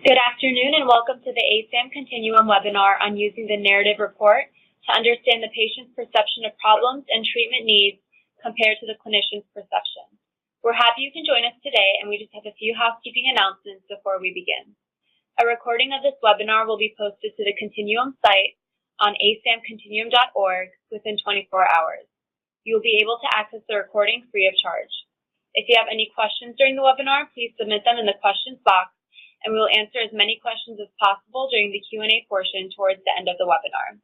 Good afternoon and welcome to the ASAM Continuum webinar on using the narrative report to understand the patient's perception of problems and treatment needs compared to the clinician's perception. We're happy you can join us today, and we just have a few housekeeping announcements before we begin. A recording of this webinar will be posted to the Continuum site on asamcontinuum.org within 24 hours. You will be able to access the recording free of charge. If you have any questions during the webinar, please submit them in the questions box, and we will answer as many questions as possible during the Q&A portion towards the end of the webinar.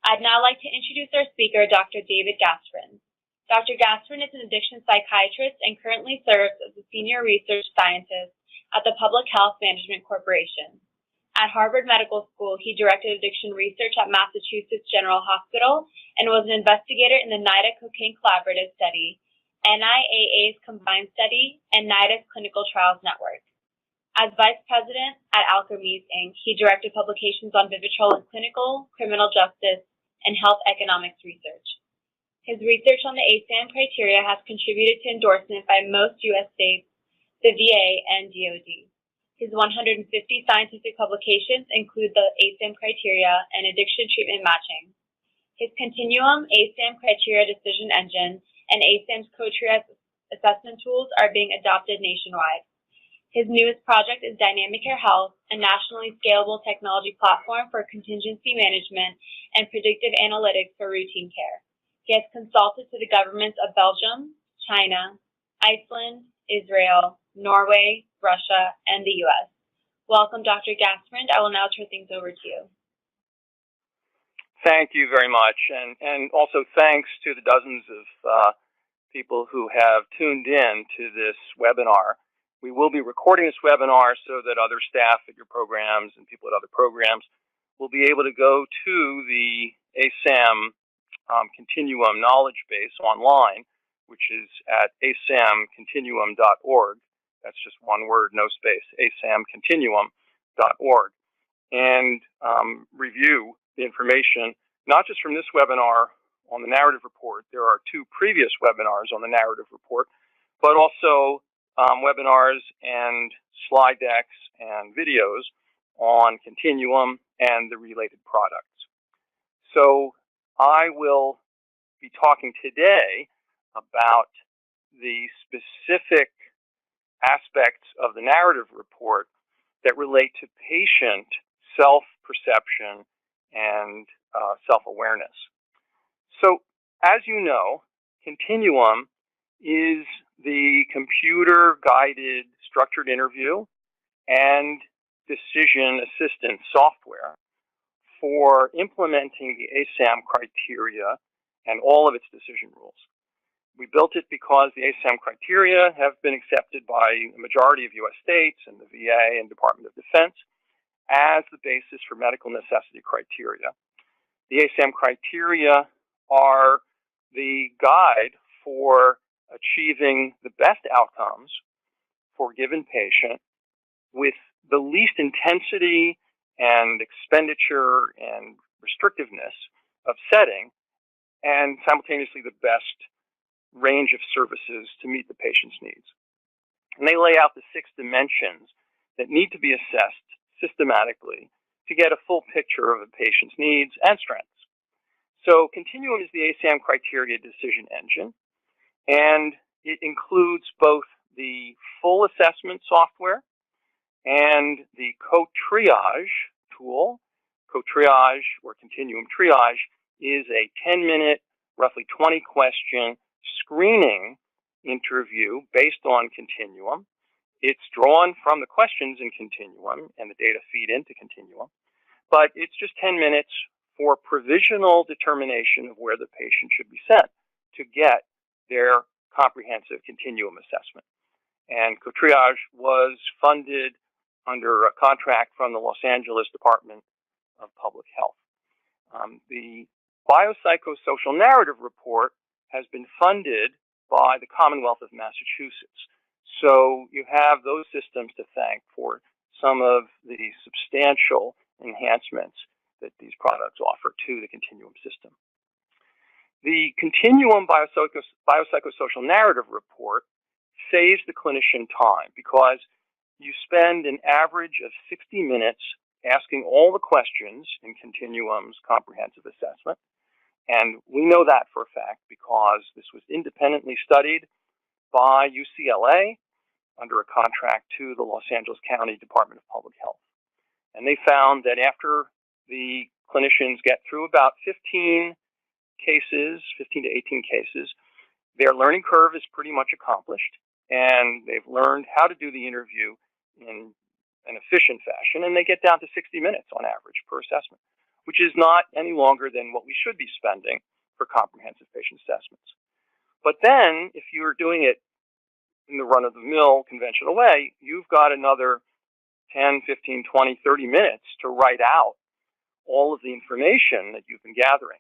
I'd now like to introduce our speaker, Dr. David Gasperin. Dr. Gasperin is an addiction psychiatrist and currently serves as a senior research scientist at the Public Health Management Corporation. At Harvard Medical School, he directed addiction research at Massachusetts General Hospital and was an investigator in the NIDA Cocaine Collaborative Study, NIAA's Combined Study, and NIDA's Clinical Trials Network. As vice president at Alkermes, Inc., he directed publications on Vivitrol in clinical, criminal justice, and health economics research. His research on the ASAM criteria has contributed to endorsement by most U.S. states, the VA, and DoD. His 150 scientific publications include the ASAM criteria and addiction treatment matching. His Continuum ASAM criteria decision engine and ASAM's co-triage assessment tools are being adopted nationwide. His newest project is Dynamic Care Health, a nationally scalable technology platform for contingency management and predictive analytics for routine care. He has consulted to the governments of Belgium, China, Iceland, Israel, Norway, Russia, and the U.S. Welcome, Dr. Gasperin. I will now turn things over to you. Thank you very much, and also thanks to the dozens of people who have tuned in to this webinar. We will be recording this webinar so that other staff at your programs and people at other programs will be able to go to the ASAM Continuum knowledge base online, which is at asamcontinuum.org. That's just one word, no space, asamcontinuum.org, and review the information, not just from this webinar on the narrative report. There are two previous webinars on the narrative report, but also webinars and slide decks and videos on Continuum and the related products. So I will be talking today about the specific aspects of the narrative report that relate to patient self-perception and self-awareness. So as you know, Continuum is the computer-guided structured interview and decision assistance software for implementing the ASAM criteria and all of its decision rules. We built it because the ASAM criteria have been accepted by the majority of U.S. states and the VA and Department of Defense as the basis for medical necessity criteria. The ASAM criteria are the guide for achieving the best outcomes for a given patient with the least intensity and expenditure and restrictiveness of setting, and simultaneously the best range of services to meet the patient's needs. And they lay out the 6 dimensions that need to be assessed systematically to get a full picture of a patient's needs and strengths. So Continuum is the ASAM criteria decision engine, and it includes both the full assessment software and the co-triage tool. Co-triage, or Continuum triage, is a 10-minute, roughly 20-question screening interview based on Continuum. It's drawn from the questions in Continuum, and the data feed into Continuum, but it's just 10 minutes for provisional determination of where the patient should be sent to get their comprehensive Continuum assessment. And co-triage was funded under a contract from the Los Angeles Department of Public Health. The Biopsychosocial narrative report has been funded by the Commonwealth of Massachusetts. So you have those systems to thank for some of the substantial enhancements that these products offer to the Continuum system. The Continuum Biopsychosocial narrative report saves the clinician time because you spend an average of 60 minutes asking all the questions in Continuum's comprehensive assessment. And we know that for a fact because this was independently studied by UCLA under a contract to the Los Angeles County Department of Public Health. And they found that after the clinicians get through about 15 to 18 cases, their learning curve is pretty much accomplished, and they've learned how to do the interview in an efficient fashion, and they get down to 60 minutes on average per assessment, which is not any longer than what we should be spending for comprehensive patient assessments. But then, if you're doing it in the run-of-the-mill conventional way, you've got another 10, 15, 20, 30 minutes to write out all of the information that you've been gathering,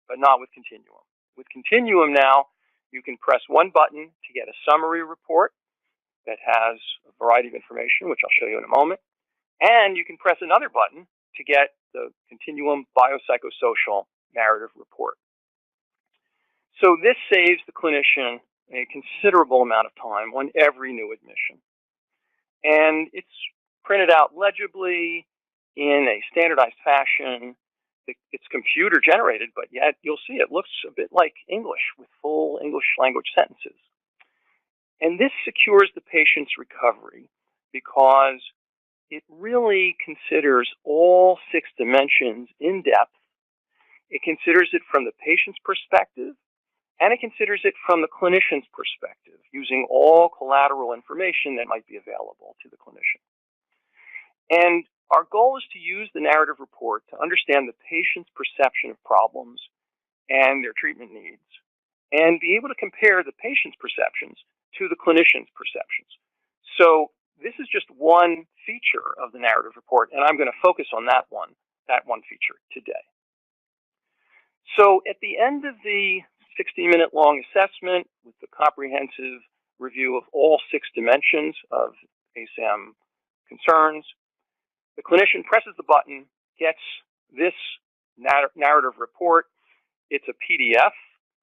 but not with Continuum. With Continuum now, you can press one button to get a summary report that has a variety of information, which I'll show you in a moment, and you can press another button to get the Continuum Biopsychosocial narrative report. So this saves the clinician a considerable amount of time on every new admission. And it's printed out legibly in a standardized fashion. It's computer generated, but yet you'll see it looks a bit like English with full English language sentences. And this secures the patient's recovery because it really considers all 6 dimensions in depth. It considers it from the patient's perspective, and it considers it from the clinician's perspective, using all collateral information that might be available to the clinician. And our goal is to use the narrative report to understand the patient's perception of problems and their treatment needs, and be able to compare the patient's perceptions to the clinician's perceptions. So this is just one feature of the narrative report, and I'm going to focus on that one feature today. So at the end of the 60-minute long assessment with the comprehensive review of all 6 dimensions of ASAM concerns, the clinician presses the button, gets this narrative report. It's a PDF.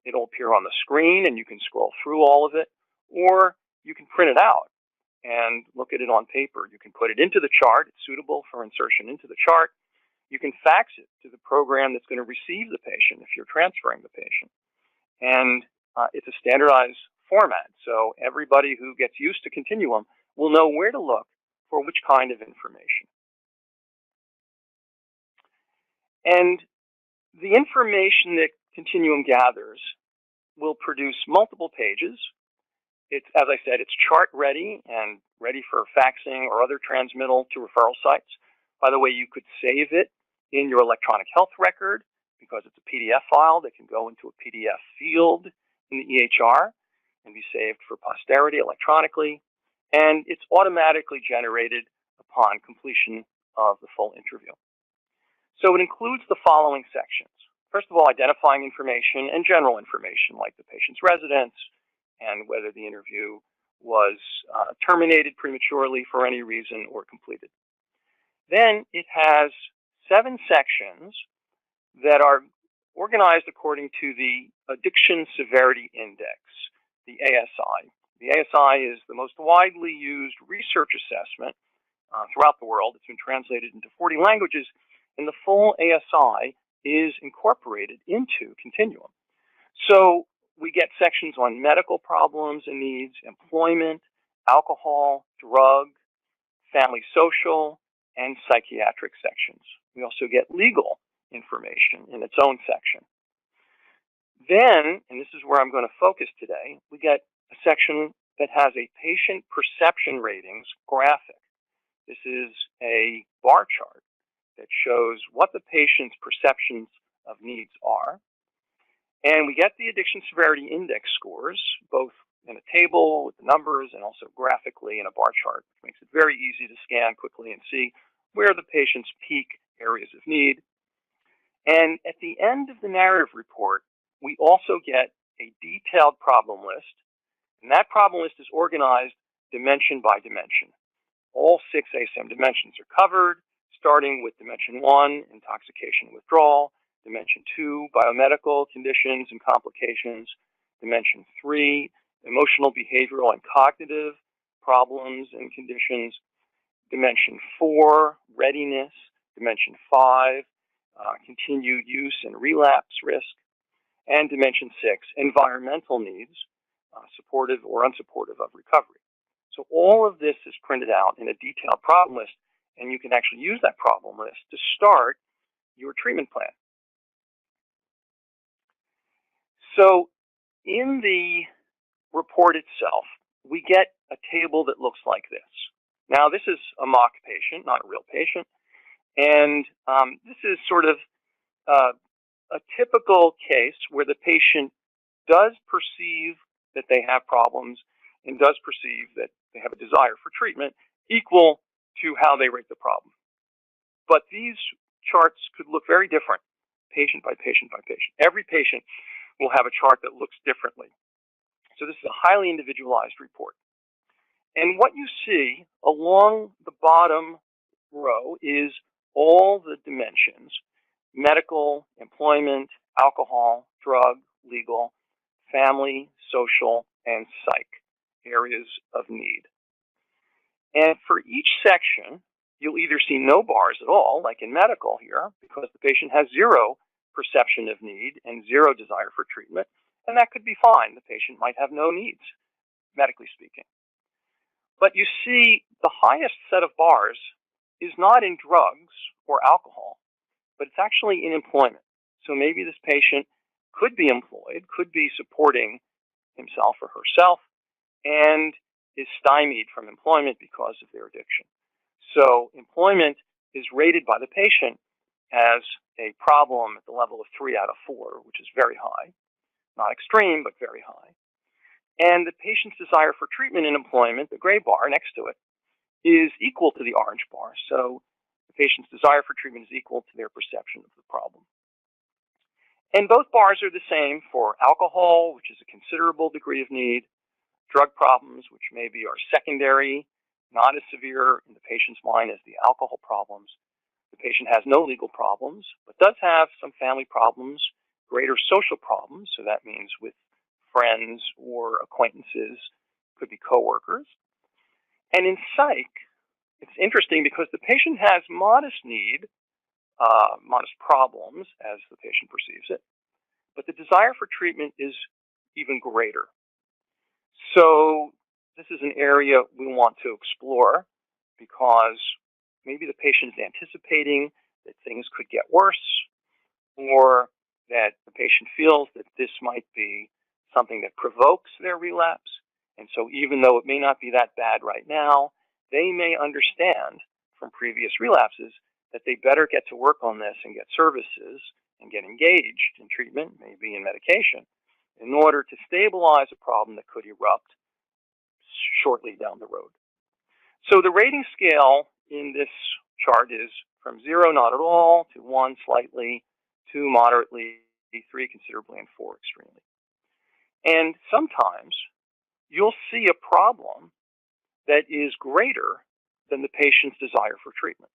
It'll appear on the screen, and you can scroll through all of it, or you can print it out and look at it on paper. You can put it into the chart. It's suitable for insertion into the chart. You can fax it to the program that's going to receive the patient if you're transferring the patient. And it's a standardized format, so everybody who gets used to Continuum will know where to look for which kind of information. And the information that Continuum gathers will produce multiple pages. It's, as I said, it's chart ready and ready for faxing or other transmittal to referral sites. By the way, you could save it in your electronic health record because it's a PDF file that can go into a PDF field in the EHR and be saved for posterity electronically. And it's automatically generated upon completion of the full interview. So it includes the following sections. First of all, identifying information and general information like the patient's residence and whether the interview was terminated prematurely for any reason or completed. Then it has 7 sections that are organized according to the Addiction Severity Index, the ASI. The ASI is the most widely used research assessment throughout the world. It's been translated into 40 languages, and the full ASI is incorporated into Continuum. So we get sections on medical problems and needs, employment, alcohol, drug, family social, and psychiatric sections. We also get legal information in its own section. Then, and this is where I'm going to focus today, we get a section that has a patient perception ratings graphic. This is a bar chart that shows what the patient's perceptions of needs are. And we get the Addiction Severity Index scores, both in a table with the numbers and also graphically in a bar chart, which makes it very easy to scan quickly and see where the patient's peak areas of need. And at the end of the narrative report, we also get a detailed problem list. And that problem list is organized dimension by dimension. All 6 ASAM dimensions are covered, starting with dimension 1, intoxication and withdrawal, dimension 2, biomedical conditions and complications, dimension 3, emotional, behavioral, and cognitive problems and conditions. Dimension 4, readiness. Dimension 5, continued use and relapse risk. And dimension 6, environmental needs, supportive or unsupportive of recovery. So all of this is printed out in a detailed problem list, and you can actually use that problem list to start your treatment plan. So in the report itself, we get a table that looks like this. Now, this is a mock patient, not a real patient, and this is sort of a typical case where the patient does perceive that they have problems and does perceive that they have a desire for treatment equal to how they rate the problem. But these charts could look very different, patient by patient by patient. Every patient will have a chart that looks differently. So this is a highly individualized report. And what you see along the bottom row is all the dimensions: medical, employment, alcohol, drug, legal, family, social, and psych, areas of need. And for each section, you'll either see no bars at all, like in medical here, because the patient has zero perception of need and zero desire for treatment, and that could be fine. The patient might have no needs, medically speaking. But you see the highest set of bars is not in drugs or alcohol, but it's actually in employment. So maybe this patient could be employed, could be supporting himself or herself, and is stymied from employment because of their addiction. So employment is rated by the patient as a problem at the level of 3 out of 4, which is very high. Not extreme, but very high. And the patient's desire for treatment in employment, the gray bar next to it, is equal to the orange bar. So the patient's desire for treatment is equal to their perception of the problem. And both bars are the same for alcohol, which is a considerable degree of need, drug problems, which maybe are secondary, not as severe in the patient's mind as the alcohol problems. The patient has no legal problems, but does have some family problems, greater social problems, so that means with friends or acquaintances, could be coworkers. And in psych, it's interesting because the patient has modest need, modest problems as the patient perceives it, but the desire for treatment is even greater. So this is an area we want to explore because maybe the patient is anticipating that things could get worse, or that the patient feels that this might be something that provokes their relapse. And so even though it may not be that bad right now, they may understand from previous relapses that they better get to work on this and get services and get engaged in treatment, maybe in medication, in order to stabilize a problem that could erupt shortly down the road. So the rating scale in this chart is from 0, not at all, to 1, slightly, 2, moderately, 3, considerably, and 4, extremely. And sometimes you'll see a problem that is greater than the patient's desire for treatment.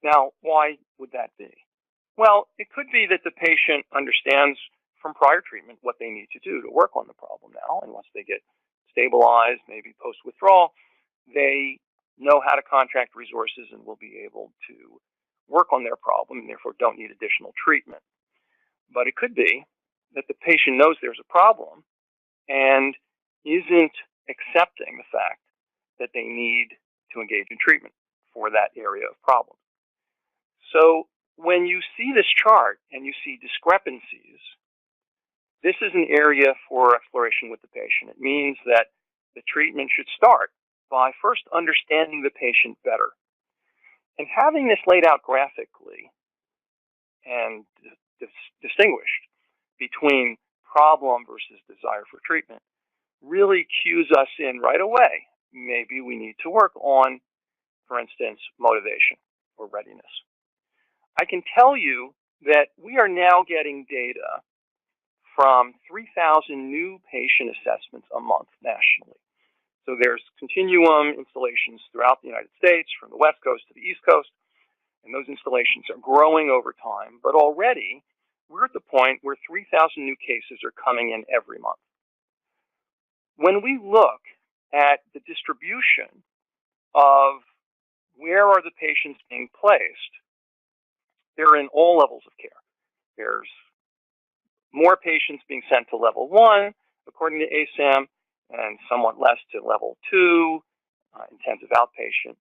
Now, why would that be? Well, it could be that the patient understands from prior treatment what they need to do to work on the problem now, and once they get stabilized, maybe post-withdrawal, they know how to contract resources and will be able to work on their problem and therefore don't need additional treatment. But it could be that the patient knows there's a problem and isn't accepting the fact that they need to engage in treatment for that area of problem. So when you see this chart and you see discrepancies, this is an area for exploration with the patient. It means that the treatment should start by first understanding the patient better. And having this laid out graphically and distinguished between problem versus desire for treatment really cues us in right away. Maybe we need to work on, for instance, motivation or readiness. I can tell you that we are now getting data from 3,000 new patient assessments a month nationally. So there's CONTINUUM installations throughout the United States, from the West Coast to the East Coast, and those installations are growing over time. But already, we're at the point where 3,000 new cases are coming in every month. When we look at the distribution of where are the patients being placed. They're in all levels of care. There's more patients being sent to level 1, according to ASAM, and somewhat less to level 2, intensive outpatient,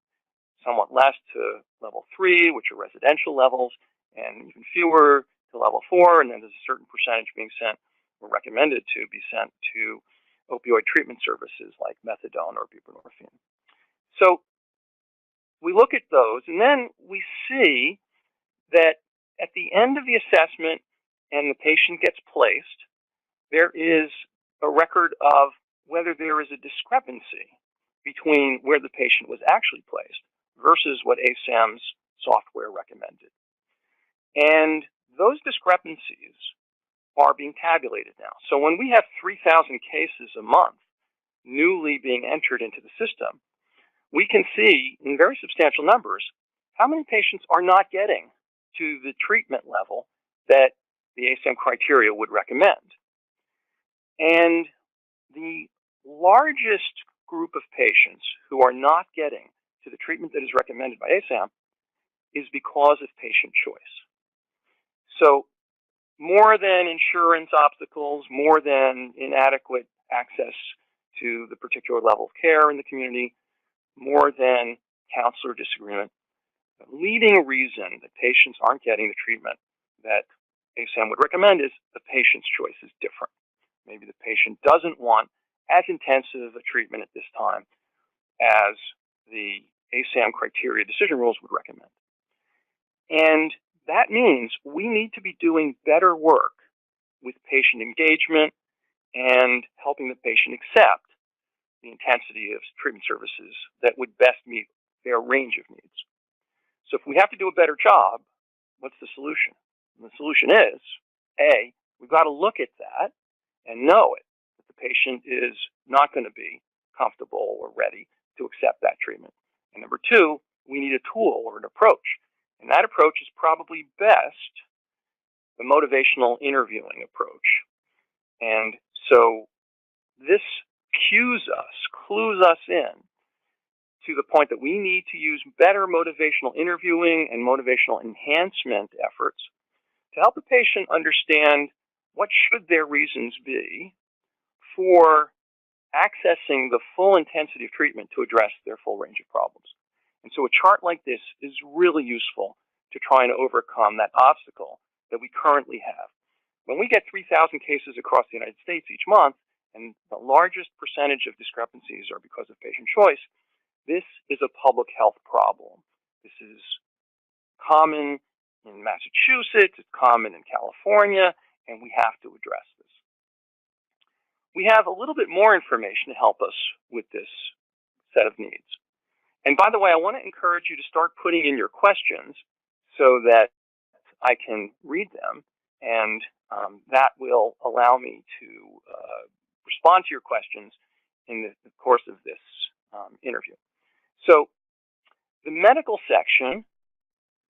somewhat less to level 3, which are residential levels, and even fewer to level 4, and then there's a certain percentage being sent or recommended to be sent to opioid treatment services like methadone or buprenorphine. So we look at those, and then we see that at the end of the assessment and the patient gets placed, there is a record of whether there is a discrepancy between where the patient was actually placed versus what ASAM's software recommended. And those discrepancies are being tabulated now. So when we have 3,000 cases a month newly being entered into the system, we can see in very substantial numbers how many patients are not getting to the treatment level that the ASAM criteria would recommend. And the largest group of patients who are not getting to the treatment that is recommended by ASAM is because of patient choice. So more than insurance obstacles, more than inadequate access to the particular level of care in the community, more than counselor disagreement, the leading reason that patients aren't getting the treatment that ASAM would recommend is the patient's choice is different. Maybe the patient doesn't want as intensive a treatment at this time as the ASAM criteria decision rules would recommend. And that means we need to be doing better work with patient engagement and helping the patient accept the intensity of treatment services that would best meet their range of needs. So if we have to do a better job, what's the solution? And the solution is, A, we've got to look at that and know it, that the patient is not going to be comfortable or ready to accept that treatment. And number 2, we need a tool or an approach. And that approach is probably best the motivational interviewing approach. And so this clues us in to the point that we need to use better motivational interviewing and motivational enhancement efforts to help the patient understand what should their reasons be for accessing the full intensity of treatment to address their full range of problems. And so a chart like this is really useful to try and overcome that obstacle that we currently have. When we get 3,000 cases across the United States each month, and the largest percentage of discrepancies are because of patient choice, this is a public health problem. This is common in Massachusetts, it's common in California, and we have to address this. We have a little bit more information to help us with this set of needs. And by the way, I want to encourage you to start putting in your questions so that I can read them, and that will allow me to respond to your questions in the course of this interview. So the medical section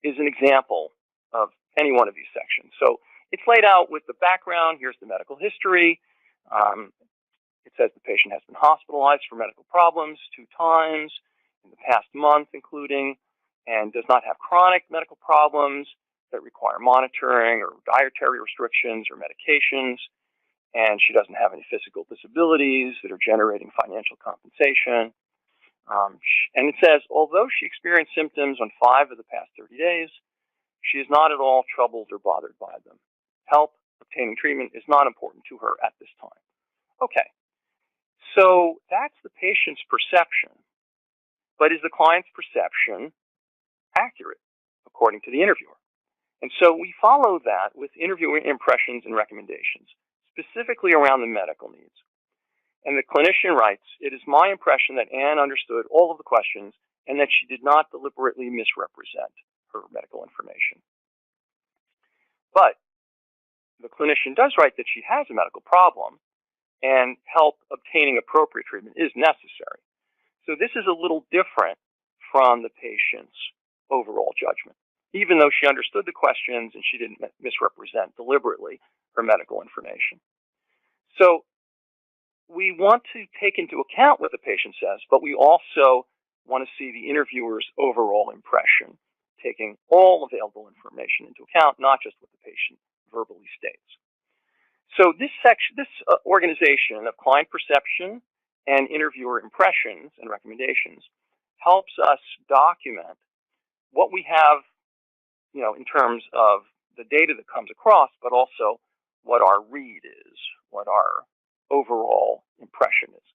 is an example of any one of these sections. So it's laid out with the background. Here's the medical history. It says the patient has been hospitalized for medical problems 2 times in the past month, including, and does not have chronic medical problems that require monitoring or dietary restrictions or medications. And she doesn't have any physical disabilities that are generating financial compensation. And it says, although she experienced symptoms on 5 of the past 30 days, she is not at all troubled or bothered by them. Help obtaining treatment is not important to her at this time. Okay, so that's the patient's perception. But is the client's perception accurate, according to the interviewer? And so we follow that with interviewer impressions and recommendations, specifically around the medical needs. And the clinician writes, "It is my impression that Anne understood all of the questions and that she did not deliberately misrepresent her medical information." But the clinician does write that she has a medical problem and help obtaining appropriate treatment is necessary. So this is a little different from the patient's overall judgment, even though she understood the questions and she didn't misrepresent deliberately her medical information. So we want to take into account what the patient says, but we also want to see the interviewer's overall impression, taking all available information into account, not just what the patient verbally states. So this organization of client perception and interviewer impressions and recommendations helps us document what we have, in terms of the data that comes across, but also what our read is, what our overall impression is.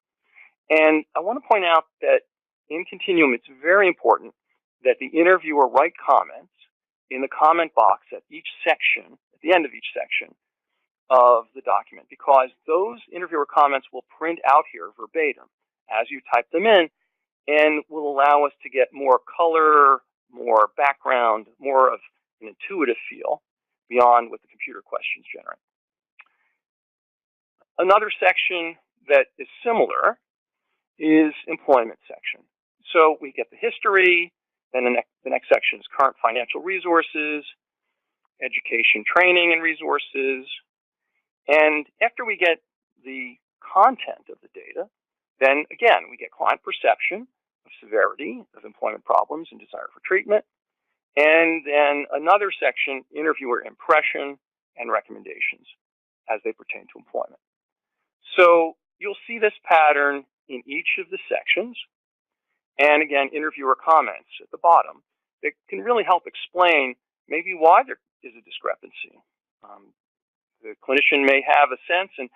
And I want to point out that in Continuum, it's very important that the interviewer write comments in the comment box at each section, at the end of each section of the document, because those interviewer comments will print out here verbatim as you type them in and will allow us to get more color, more background, more of an intuitive feel beyond what the computer questions generate. Another section that is similar is employment section. So we get the history, then the next section is current financial resources, education, training, and resources. And after we get the content of the data, then again, we get client perception of severity of employment problems and desire for treatment. And then another section, interviewer impression and recommendations as they pertain to employment. So you'll see this pattern in each of the sections. And again, interviewer comments at the bottom that can really help explain maybe why there is a discrepancy. The clinician may have a sense, and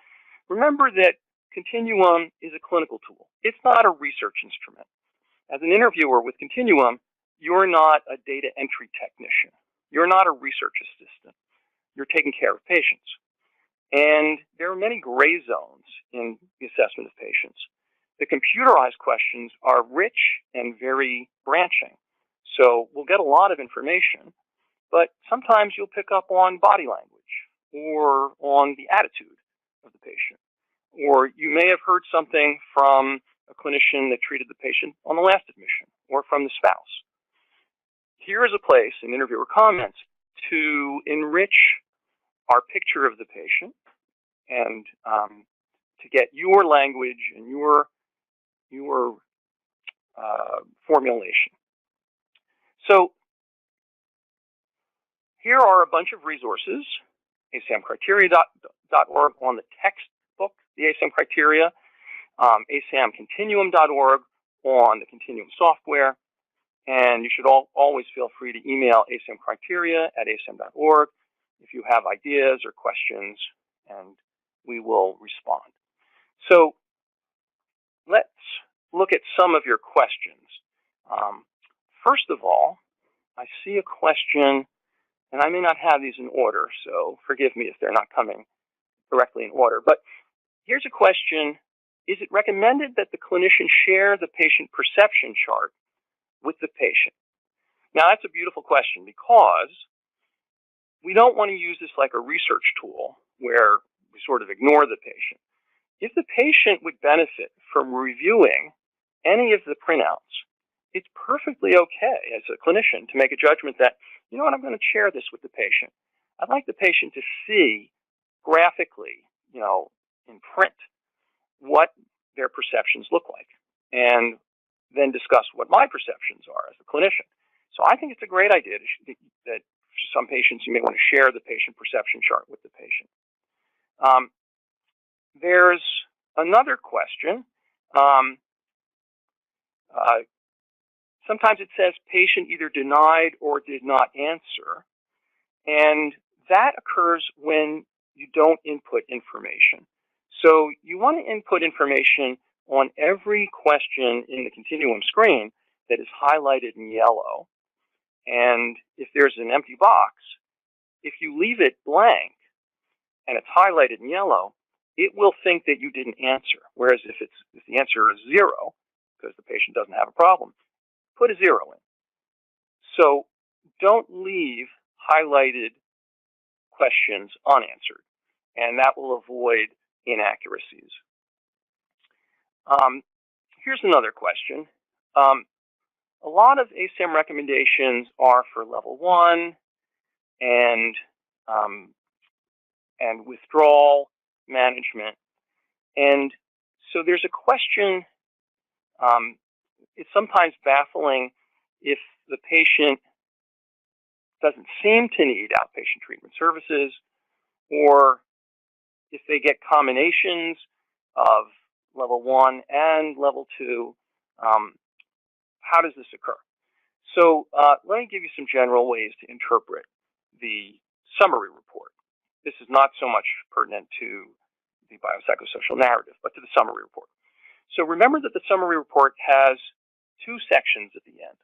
remember that Continuum is a clinical tool. It's not a research instrument. As an interviewer with Continuum, you're not a data entry technician. You're not a research assistant. You're taking care of patients. And there are many gray zones in the assessment of patients. The computerized questions are rich and very branching. So we'll get a lot of information, but sometimes you'll pick up on body language or on the attitude of the patient. Or you may have heard something from a clinician that treated the patient on the last admission or from the spouse. Here is a place in interviewer comments to enrich our picture of the patient and to get your language and your formulation. So here are a bunch of resources, asamcriteria.org on the textbook, the ASAM criteria, asamcontinuum.org on the Continuum software, and you should always feel free to email asamcriteria@asam.org if you have ideas or questions, and we will respond. So let's look at some of your questions. First of all, I see a question, and I may not have these in order, so forgive me if they're not coming directly in order. But here's a question. Is it recommended that the clinician share the patient perception chart with the patient? Now, that's a beautiful question because we don't want to use this like a research tool where we sort of ignore the patient. If the patient would benefit from reviewing any of the printouts, it's perfectly okay as a clinician to make a judgment that, you know what, I'm going to share this with the patient. I'd like the patient to see graphically, in print, what their perceptions look like, and then discuss what my perceptions are as a clinician. So I think it's a great idea that for some patients you may want to share the patient perception chart with the patient. There's another question. Sometimes it says patient either denied or did not answer, and that occurs when you don't input information. So you want to input information on every question in the Continuum screen that is highlighted in yellow. And if there's an empty box, if you leave it blank and it's highlighted in yellow, it will think that you didn't answer. Whereas if the answer is 0, because the patient doesn't have a problem, put a 0 in. So don't leave highlighted questions unanswered, and that will avoid inaccuracies. Here's another question. A lot of ASAM recommendations are for level 1 and withdrawal management. And So there's a question, it's sometimes baffling if the patient doesn't seem to need outpatient treatment services, or if they get combinations of level 1 and level 2, how does this occur? So let me give you some general ways to interpret the summary report. This is not so much pertinent to the biopsychosocial narrative, but to the summary report. So remember that the summary report has 2 sections at the end.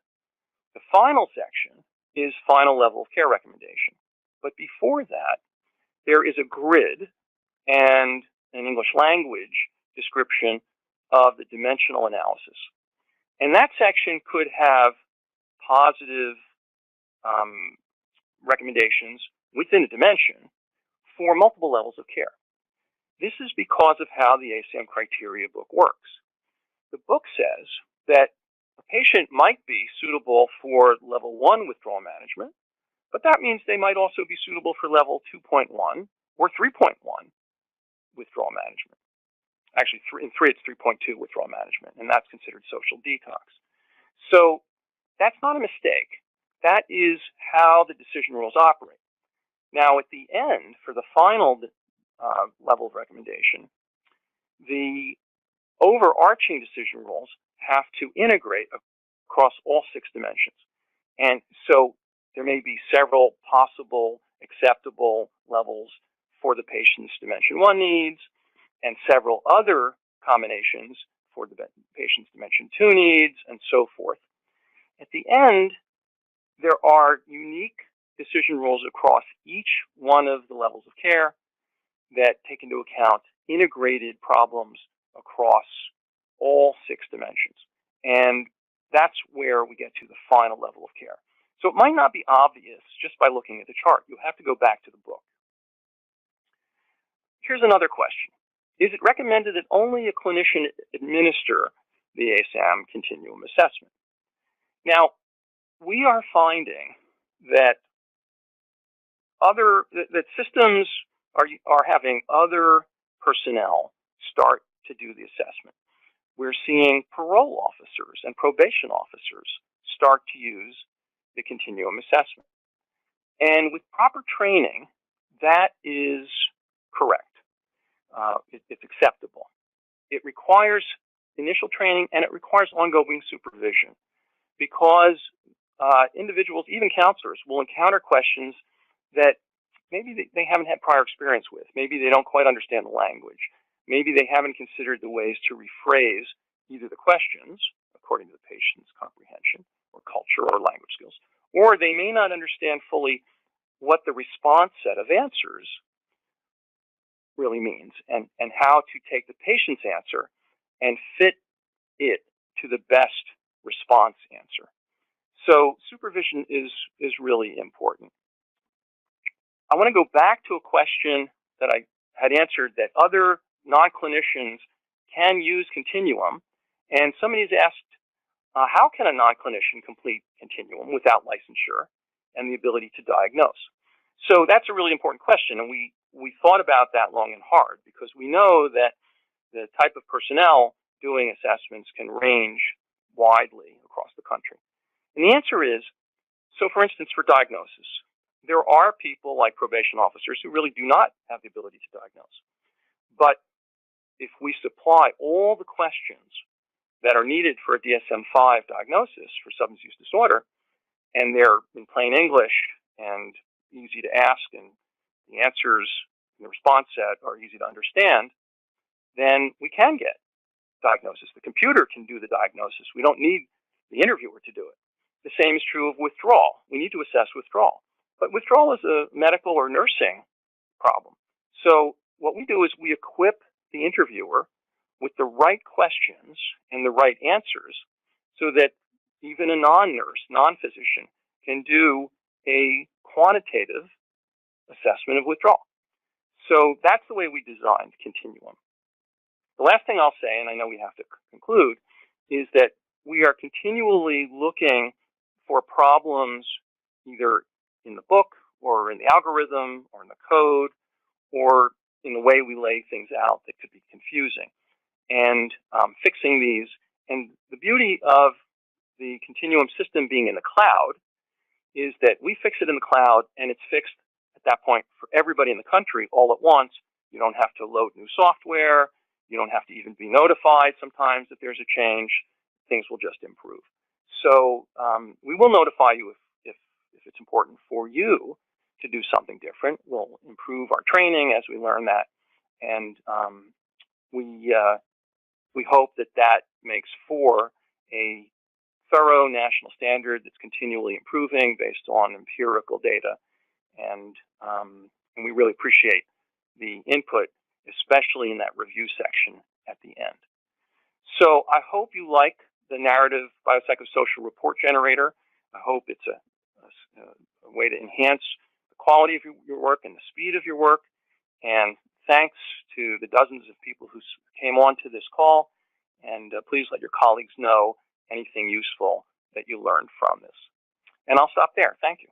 The final section is final level of care recommendation. But before that, there is a grid and an English language description of the dimensional analysis. And that section could have positive recommendations within a dimension for multiple levels of care. This is because of how the ASAM criteria book works. The book says that a patient might be suitable for level 1 withdrawal management, but that means they might also be suitable for level 2.1 or 3.1 withdrawal management. Actually, in 3 it's 3.2 withdrawal management, and that's considered social detox. So that's not a mistake. That is how the decision rules operate. Now, at the end, for the final level of recommendation, the overarching decision rules have to integrate across all 6 dimensions. And so there may be several possible acceptable levels for the patient's dimension 1 needs, and several other combinations for the patient's dimension 2 needs, and so forth. At the end, there are unique decision rules across each one of the levels of care that take into account integrated problems across all 6 dimensions. And that's where we get to the final level of care. So it might not be obvious just by looking at the chart. You have to go back to the book. Here's another question. Is it recommended that only a clinician administer the ASAM continuum assessment? Now, we are finding that systems are having other personnel start to do the assessment. We're seeing parole officers and probation officers start to use the continuum assessment. And with proper training, that is correct. It's acceptable. It requires initial training, and it requires ongoing supervision, because individuals, even counselors, will encounter questions that maybe they haven't had prior experience with. Maybe they don't quite understand the language. Maybe they haven't considered the ways to rephrase either the questions according to the patient's comprehension or culture or language skills, or they may not understand fully what the response set of answers really means, and how to take the patient's answer and fit it to the best response answer. So supervision is really important. I want to go back to a question that I had answered, that other non-clinicians can use Continuum, and somebody has asked, how can a non-clinician complete Continuum without licensure and the ability to diagnose? So that's a really important question, and we thought about that long and hard, because we know that the type of personnel doing assessments can range widely across the country. And the answer is, so for instance, for diagnosis, there are people like probation officers who really do not have the ability to diagnose. But if we supply all the questions that are needed for a DSM-5 diagnosis for substance use disorder, and they're in plain English and easy to ask, and the answers in the response set are easy to understand, then we can get diagnosis. The computer can do the diagnosis. We don't need the interviewer to do it. The same is true of withdrawal. We need to assess withdrawal. But withdrawal is a medical or nursing problem. So what we do is we equip the interviewer with the right questions and the right answers, so that even a non-nurse, non-physician can do a quantitative assessment of withdrawal. So that's the way we designed Continuum. The last thing I'll say, and I know we have to conclude, is that we are continually looking for problems either in the book or in the algorithm or in the code or in the way we lay things out that could be confusing. and fixing these. And the beauty of the Continuum system being in the cloud is that we fix it in the cloud, and it's fixed at that point for everybody in the country all at once. You don't have to load new software. You don't have to even be notified sometimes that there's a change. Things will just improve. So we will notify you if it's important for you to do something different. We'll improve our training as we learn that, and we hope that that makes for a thorough national standard that's continually improving based on empirical data, and we really appreciate the input, especially in that review section at the end. So I hope you like the narrative biopsychosocial report generator. I hope it's a way to enhance the quality of your work and the speed of your work. And thanks to the dozens of people who came on to this call. And please let your colleagues know anything useful that you learned from this. And I'll stop there. Thank you.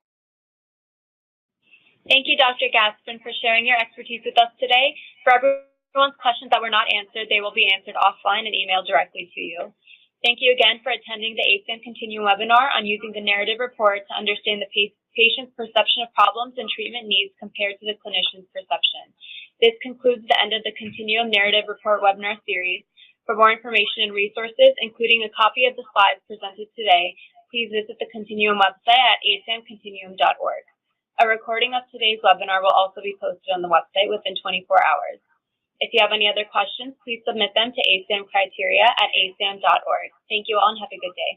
Thank you, Dr. Gaspin, for sharing your expertise with us today. For everyone's questions that were not answered, they will be answered offline and emailed directly to you. Thank you again for attending the ASAM Continuum webinar on using the narrative report to understand the patient's perception of problems and treatment needs compared to the clinician's perception. This concludes the end of the Continuum Narrative Report webinar series. For more information and resources, including a copy of the slides presented today, please visit the Continuum website at asamcontinuum.org. A recording of today's webinar will also be posted on the website within 24 hours. If you have any other questions, please submit them to ASAM criteria at asam.org. Thank you all and have a good day.